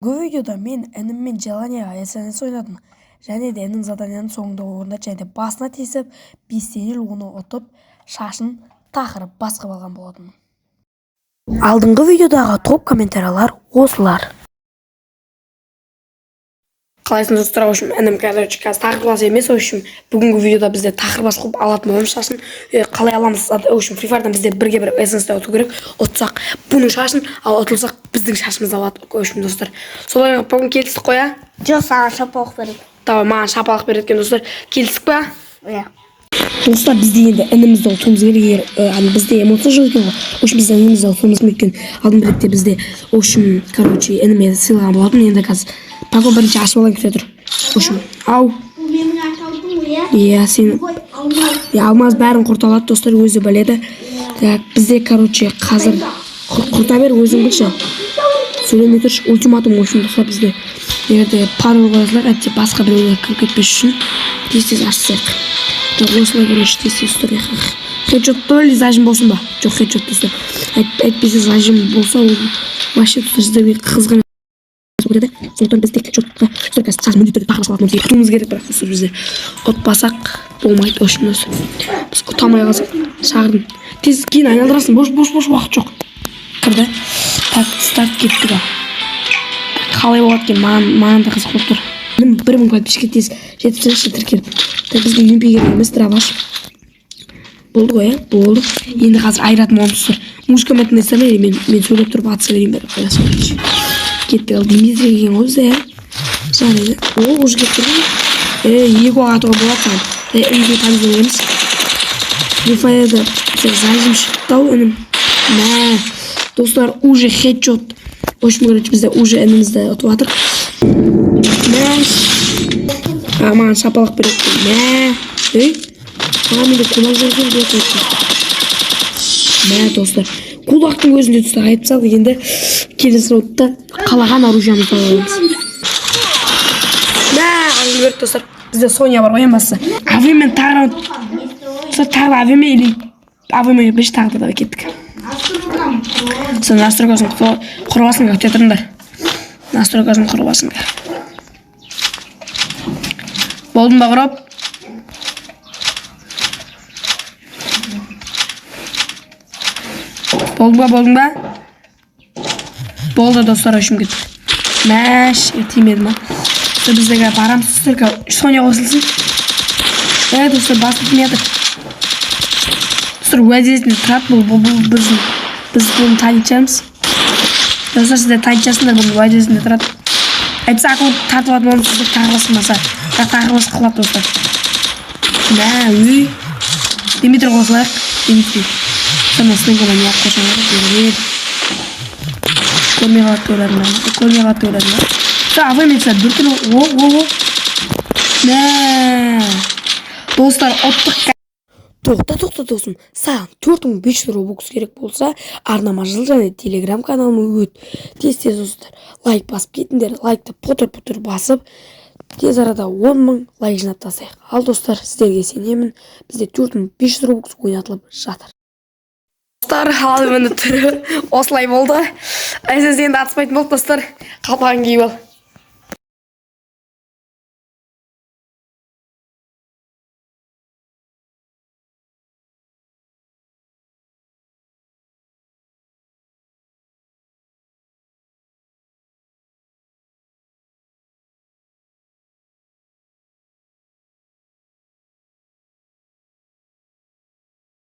Bu videoda men inimмен Jelaniya SNS ойнадым. Және де інім заданияның соңында орындады және де басына тесіп, бестенел оны ұтып, шашын тақырып басқып алған болатын. Алдыңғы видеодағы топ комментариялар осылар. Қалайсың достар, общем, інім қазір тақырбас емес, общем, бүгінгі видеода бізде тақырбас қылып алатын боламыз шашын. Қалай аламыз? Общем, Free Fire'дан бізде бірге бір эссенсті ұту керек. Ұтсақ бұның шашын, ал ұтылсақ біздің шашымызды алады. Общем, достар, солай бүгін келістік қоя? Жоқ, саған шапалық береді. Давай, маған шапалық береді екен, достар. Келістік па? Иә. Достар, бізде енді інімізді ұтуымыз керек. Бізде эмоция жоқ екен ғой. Общем, бізде інімізді ұтуымыз мүмкін. Алдын білекте бізде, общем, короче, ініме сыйлаған болатын. Енді қазір пако бірінші ашып алайын, күте тұр. Общем, ау. Менің аккаунтым ғой, иә? Иә, сен алмаз бәрін құрталады, достар, өзі біледі. Бізде, короче, қазір құрта бер, өзің білші. Сөйлемей тұршы, ультиматум үшін, достар, бізде. Егерде парол қойасылар, әтте басқа біреулер кіріп кетпес үшін тез ашсақ. Осылай көрінші тез ұстар. Хедшотты или зажим болсын ба? Жоқ, хедшотты ұстар. Әйтпесе зажим болса, ол вообще сіздерге қызғын көреді. Сондықтан біз тек хедшотқа ұстар. Қазір міндетті тақырып салатынымыз керек. Тұтуымыз керек, бірақ ұстар біздер. Ұтпасақ болмайды, үшін осы. Біз ұтамай қалсақ шағырдың. Тез кейін айналдырасың, бош уақыт жоқ. Кірді. Так, старт кеттік ал. Қалай болады екен, маған да қызық болып тұр. 1000 подписчикке тез жетіп тіркеліп. Бізге UMP керек емес, драваш. Болды ғой, иә? Болды. Енді қазір айыратын боламыз тұр. Музыка мәтінді сәлей, мен сөйлеп тұрып аты сәлейін бәрі қоясын. Кеттік ал, Димитрий деген ғой бізде, иә? Жарайды. О, уже кеттік ғой. Екі атуға болады саған. Үйге танызын өреміз. Рефайда зажим шықтау інім. Достар, уже хедшот. Общем, короче, бізде уже інімізді ұтып атыр. Маған шапалық береді. Менде кулак жүрген жоқ екен. Достар, кулактың өзінде тұста айтып салды. Енді келесі раундта қалаған оружиямызды аламыз. Аңды берді, достар. Бізде Соня бар ғой, ең бастысы. Авемен тағы тағы авеме или авеме бірінші тағы да кеттік. Сен настройкасын құрбасын көте тұрыңдар. Настройкасын құрбасын көр. Болдың ба құрып? Болдың ба? Болды, достар, өшім кеттік. Мәш, тимеді ма? Біздегі барамыз, достар, Соня қосылсын. Достар, басып тимеді. Достар, уәдесінде тұрады, бұл біз бұны танытшамыз. Достар, сізде танытшасындар, бұны уәдесінде тұрады. Әйтсі ақылып тартып атын оны сіздер тағырбасымаса. Тағырбас қылап, достар. Димитрий қосылайық. Димитрий. Сонасының көмін яқ қошаңыз. Көрмей қалатты ойларында. Аваймен сәр бір күні. Достар, оттық. Тоқта досым, саған 4500 робокс керек болса, арнама жыл және телеграм каналыма өт. Тез достар, лайк басып кетіндер, лайкты пұтыр басып, тез арада 10.000 лайк жинап тастайық. Ал достар, сіздерге сенемін, бізде 4500 робокс ойнатылып жатыр. Достар, алымының түрі осылай болды. Әсіз енді атыспайтын болды, достар. Қалпаған кейіп ал.